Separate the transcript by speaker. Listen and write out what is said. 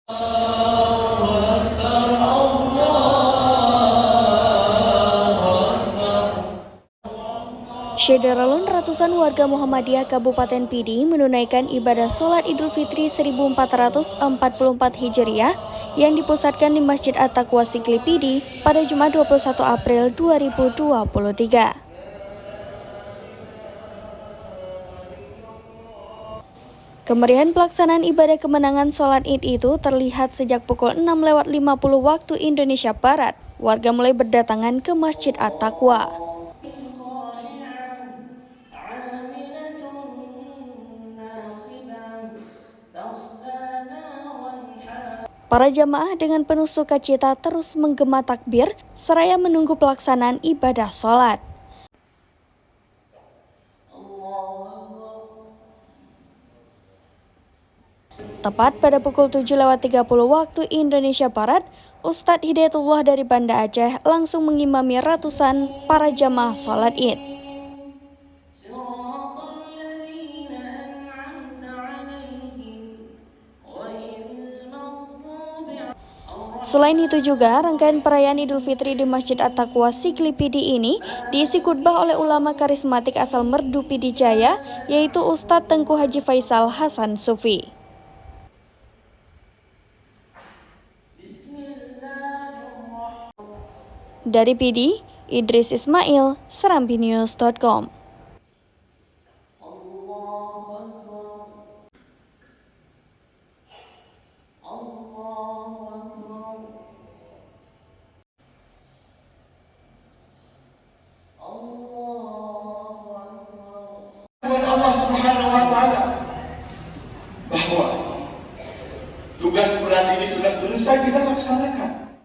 Speaker 1: Syederalun ratusan warga Muhammadiyah Kabupaten Pidi menunaikan ibadah sholat Idul Fitri 1444 Hijriah yang dipusatkan di Masjid At-Taqwa Sigli Pidi pada Jumat 21 April 2023. Kemeriahan pelaksanaan ibadah kemenangan sholat Id itu terlihat sejak pukul 6:50 waktu Indonesia Barat. Warga mulai berdatangan ke Masjid At-Taqwa. Para jamaah dengan penuh sukacita terus menggema takbir seraya menunggu pelaksanaan ibadah sholat. Tepat pada pukul 7:30 waktu Indonesia Barat, Ustadz Hidayatullah dari Banda Aceh langsung mengimami ratusan para jamaah sholat Id. Selain itu juga, rangkaian perayaan Idul Fitri di Masjid At-Taqwa Sigli Pidi ini diisi khutbah oleh ulama karismatik asal Merdu Pidi Jaya, yaitu Ustadz Tengku Haji Faisal Hasan Sufi. Dari Pidi, Idris Ismail, serambinews.com.
Speaker 2: Allah Subhanahu wa Ta'ala bahwa tugas berat ini sudah selesai kita laksanakan.